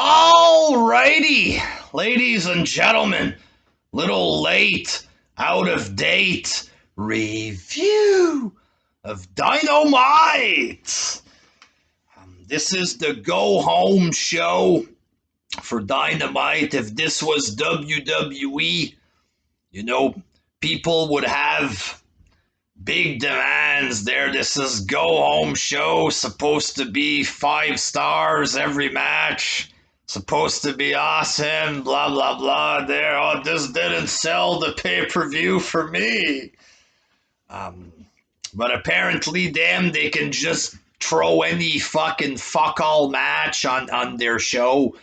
Alrighty, ladies and gentlemen, little late, out of date review of Dynamite. This is the go home show for Dynamite. If this was WWE, people would have big demands there. This is go home show, supposed to be 5 stars every match. Supposed to be awesome, blah, blah, blah. There, this didn't sell the pay-per-view for me. But apparently, they can just throw any fucking fuck-all match on their show,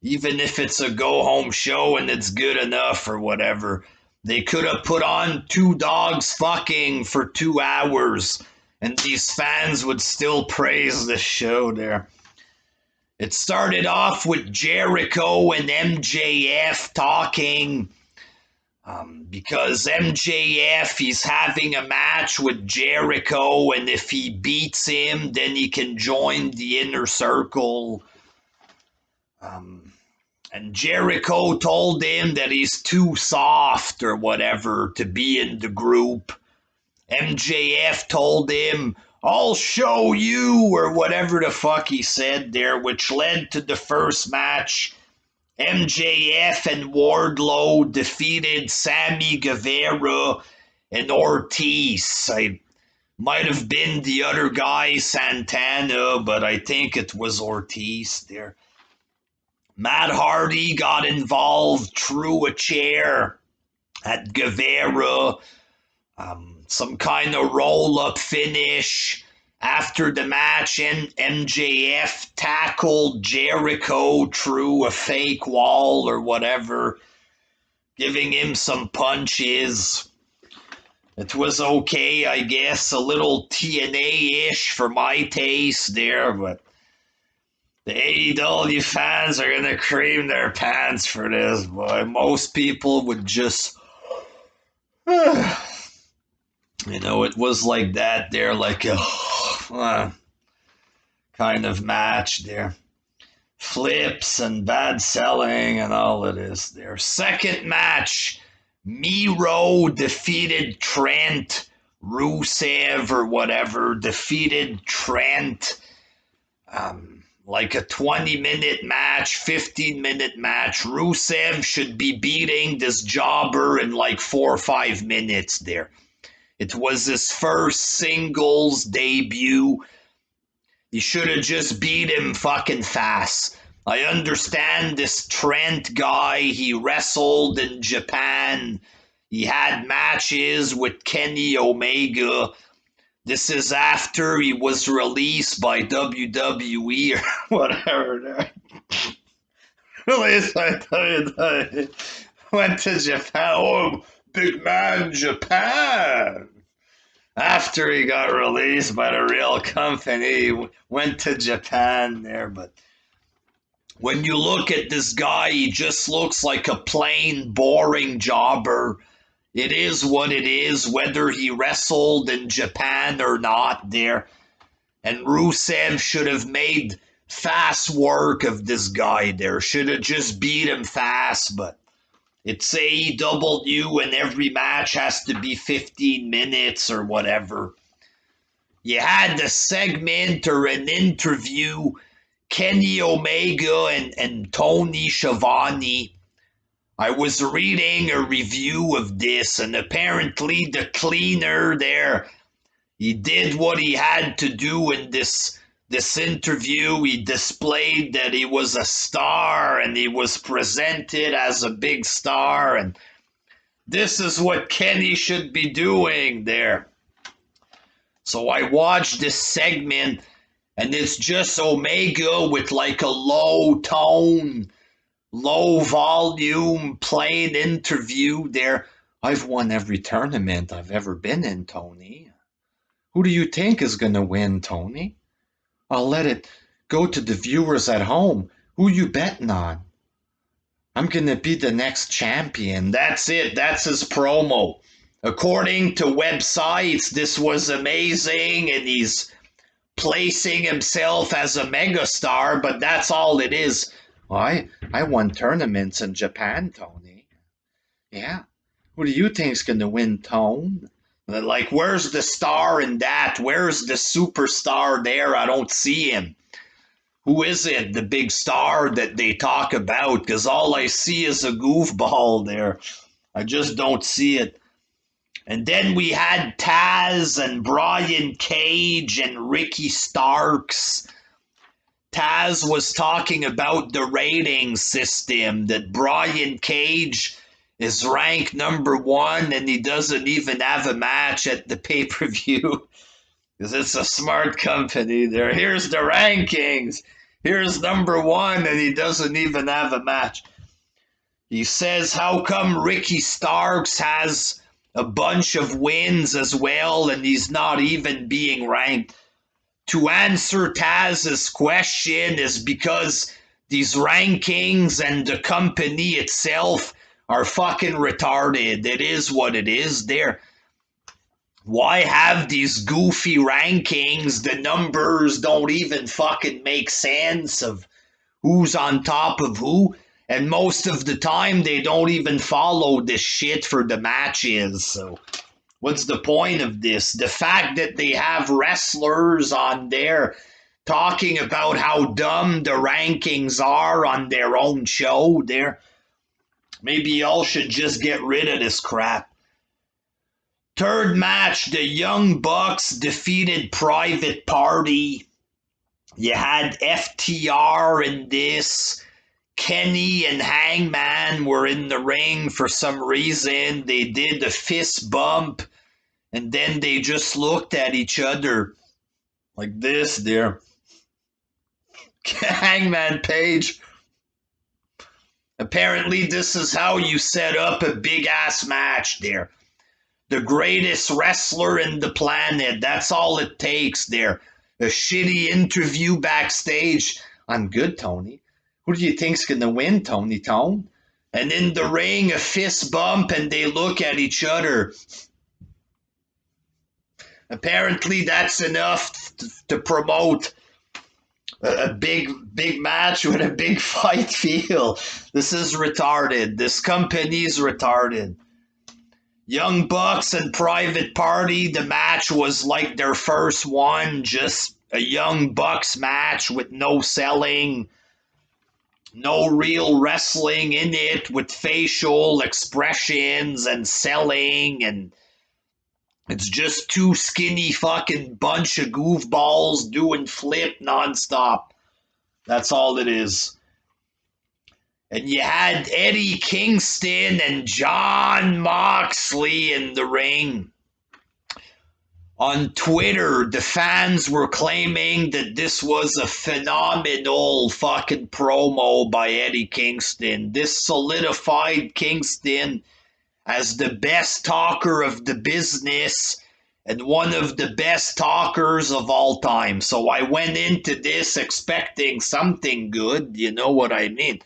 even if it's a go-home show and it's good enough or whatever. They could have put on 2 dogs fucking for 2 hours, and these fans would still praise the show there. It started off with Jericho and MJF talking because MJF, he's having a match with Jericho, and if he beats him, then he can join the Inner Circle. And Jericho told him that he's too soft or whatever to be in the group. MJF told him, "I'll show you," or whatever the fuck he said there, which led to the first match. MJF and Wardlow defeated Sammy Guevara and Ortiz. I might have been the other guy, Santana, but I think it was Ortiz there. Matt Hardy got involved, threw a chair at Guevara. Some kind of roll-up finish. After the match, MJF tackled Jericho through a fake wall or whatever, giving him some punches. It was okay, I guess, a little TNA-ish for my taste there, but the AEW fans are going to cream their pants for this, boy. Most people would just... it was like that there, like a kind of match there. Flips and bad selling and all it is there. Second match, Miro defeated Trent. Rusev or whatever defeated Trent. Like a 20-minute match, 15-minute match. Rusev should be beating this jobber in like 4 or 5 minutes there. It was his first singles debut. He should have just beat him fucking fast. I understand this Trent guy, he wrestled in Japan. He had matches with Kenny Omega. This is after he was released by WWE or whatever. Released by WWE. Went to Japan. Oh, big man Japan. After he got released by the real company, he went to Japan there. But when you look at this guy, he just looks like a plain, boring jobber. It is what it is, whether he wrestled in Japan or not there. And Rusev should have made fast work of this guy there. Should have just beat him fast, but it's AEW and every match has to be 15 minutes or whatever. You had the segment or an interview, Kenny Omega and Tony Schiavone. I was reading a review of this, and apparently the cleaner there, he did what he had to do in this interview. He displayed that he was a star, and he was presented as a big star, and this is what Kenny should be doing there. So I watched this segment, and it's just Omega with like a low tone, low volume, plain interview there. "I've won every tournament I've ever been in, Tony. Who do you think is going to win, Tony? I'll let it go to the viewers at home. Who you betting on? I'm going to be the next champion." That's it. That's his promo. According to websites, this was amazing, and he's placing himself as a megastar, but that's all it is. I won tournaments in Japan, Tony. Yeah. Who do you think's gonna win, Tone? Like, where's the star in that? Where's the superstar there? I don't see him. Who is it, the big star that they talk about? Because all I see is a goofball there. I just don't see it. And then we had Taz and Brian Cage and Ricky Starks. Taz was talking about the rating system, that Brian Cage is ranked #1 and he doesn't even have a match at the pay-per-view. Because it's a smart company there. Here's the rankings. Here's #1 and he doesn't even have a match. He says, how come Ricky Starks has a bunch of wins as well and he's not even being ranked? To answer Taz's question is because these rankings and the company itself are fucking retarded. It is what it is there. Why have these goofy rankings? The numbers don't even fucking make sense of who's on top of who. And most of the time, they don't even follow this shit for the matches. So what's the point of this? The fact that they have wrestlers on there talking about how dumb the rankings are on their own show there. Maybe y'all should just get rid of this crap. Third match, the Young Bucks defeated Private Party. You had FTR in this. Kenny and Hangman were in the ring for some reason. They did a fist bump, and then they just looked at each other like this there. Hangman Page. Apparently, this is how you set up a big-ass match there. The greatest wrestler in the planet. That's all it takes there. A shitty interview backstage. I'm good, Tony. Who do you think's going to win, Tony Tone? And in the ring, a fist bump, and they look at each other. Apparently, that's enough to promote a big match with a big fight feel. This is retarded. This company's retarded. Young Bucks and Private Party, the match was like their first one, just a Young Bucks match with no selling, no real wrestling in it, with facial expressions and selling, and it's just two skinny fucking bunch of goofballs doing flip nonstop. That's all it is. And you had Eddie Kingston and Jon Moxley in the ring. On Twitter, the fans were claiming that this was a phenomenal fucking promo by Eddie Kingston. This solidified Kingston as the best talker of the business and one of the best talkers of all time. So I went into this expecting something good, you know what I mean?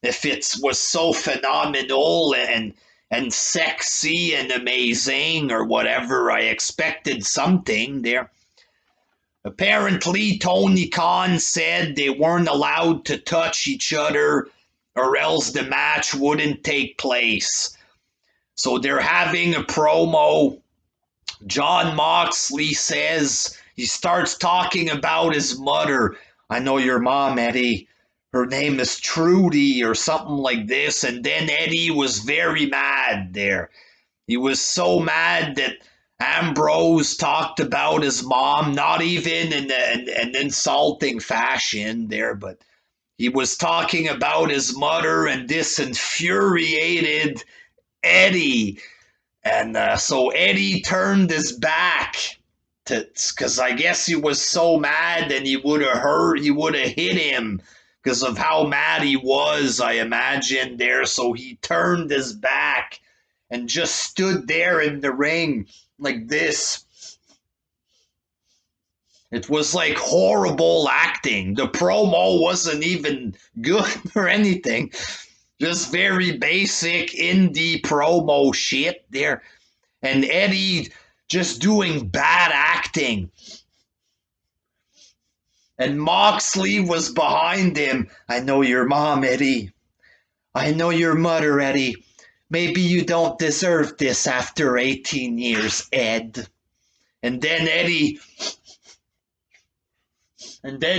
If it was so phenomenal and sexy and amazing or whatever, I expected something there. Apparently, Tony Khan said they weren't allowed to touch each other or else the match wouldn't take place. So they're having a promo. Jon Moxley says, he starts talking about his mother. I know your mom, Eddie. Her name is Trudy or something like this. And then Eddie was very mad there. He was so mad that Ambrose talked about his mom, not even in an insulting fashion there, but he was talking about his mother, and this infuriated Eddie. And so Eddie turned his back because I guess he was so mad and he would have hit him because of how mad he was, I imagine there. So he turned his back and just stood there in the ring like this. It was like horrible acting. The promo wasn't even good or anything. Just very basic indie promo shit there. And Eddie just doing bad acting. And Moxley was behind him. I know your mom, Eddie. I know your mother, Eddie. Maybe you don't deserve this after 18 years, Ed. And then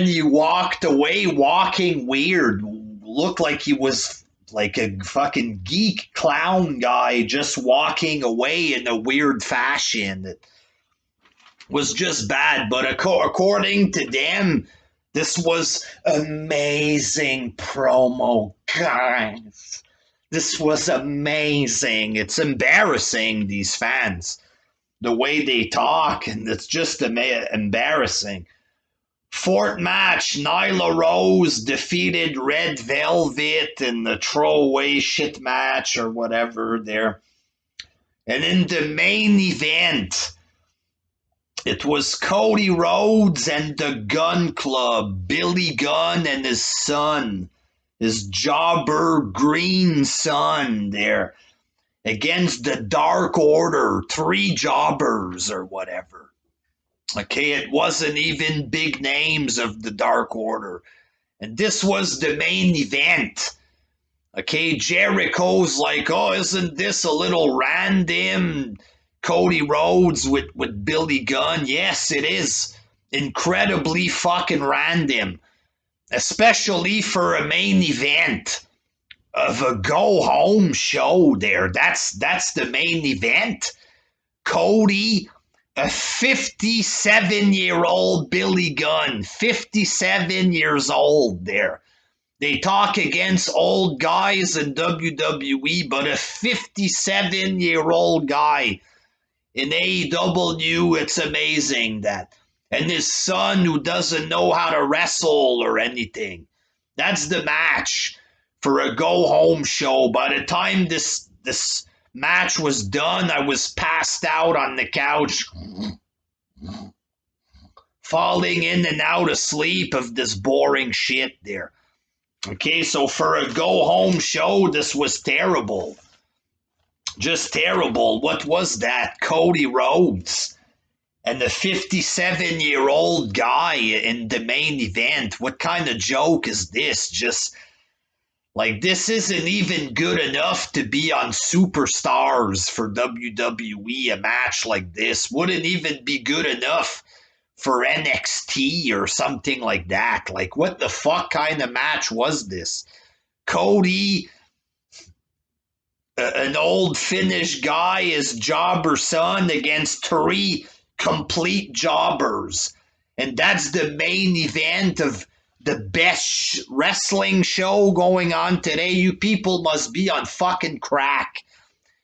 he walked away walking weird. Looked like he was like a fucking geek clown guy just walking away in a weird fashion. It was just bad. But according to them, this was amazing promo, guys. This was amazing. It's embarrassing, these fans. The way they talk, and it's just embarrassing. Fourth match, Nyla Rose defeated Red Velvet in the throwaway shit match or whatever there. And in the main event, it was Cody Rhodes and the Gun Club, Billy Gunn and his son, his jobber green son there, against the Dark Order, 3 jobbers or whatever. Okay, it wasn't even big names of the Dark Order. And this was the main event. Okay, Jericho's like, oh, isn't this a little random? Cody Rhodes with Billy Gunn. Yes, it is. Incredibly fucking random. Especially for a main event of a go-home show there. That's the main event. Cody, a 57-year-old Billy Gunn, 57 years old there. They talk against old guys in WWE, but a 57-year-old guy in AEW, it's amazing that. And his son who doesn't know how to wrestle or anything. That's the match for a go-home show. By the time this match was done, I was passed out on the couch, falling in and out of sleep of this boring shit there. Okay, so for a go-home show, this was terrible. Just terrible. What was that? Cody Rhodes and the 57-year-old guy in the main event. What kind of joke is this? Just like, this isn't even good enough to be on Superstars for WWE. A match like this wouldn't even be good enough for NXT or something like that. Like, what the fuck kind of match was this? Cody, an old Finnish guy, his jobber son against 3 complete jobbers. And that's the main event of the best wrestling show going on today. You people must be on fucking crack.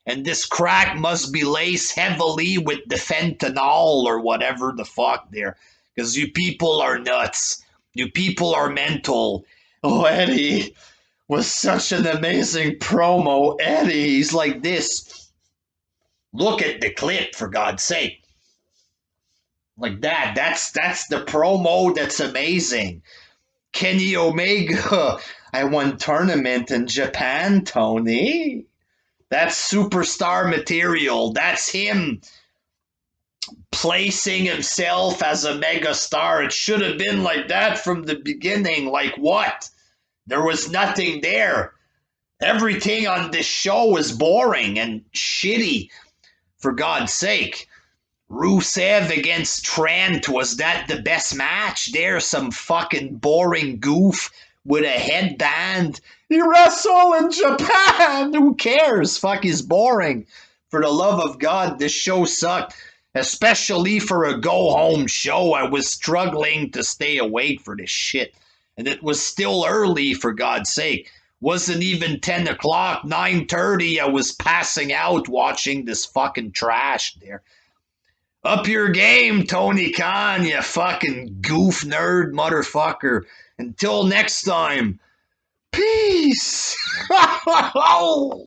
And this crack must be laced heavily with the fentanyl or whatever the fuck there. Because you people are nuts. You people are mental. Oh, Eddie was such an amazing promo. Eddie, he's like this. Look at the clip, for God's sake. Like that. That's the promo that's amazing. Kenny Omega, I won tournament in Japan, Tony. That's superstar material. That's him placing himself as a mega star. It should have been like that from the beginning. Like what? There was nothing there. Everything on this show was boring and shitty, for God's sake. Rusev against Trent, was that the best match? There's some fucking boring goof with a headband. He wrestled in Japan. Who cares? Fuck, he's boring. For the love of God, this show sucked. Especially for a go-home show. I was struggling to stay awake for this shit. And it was still early, for God's sake. Wasn't even 10 o'clock, 9:30. I was passing out watching this fucking trash there. Up your game, Tony Khan, you fucking goof nerd motherfucker. Until next time, peace.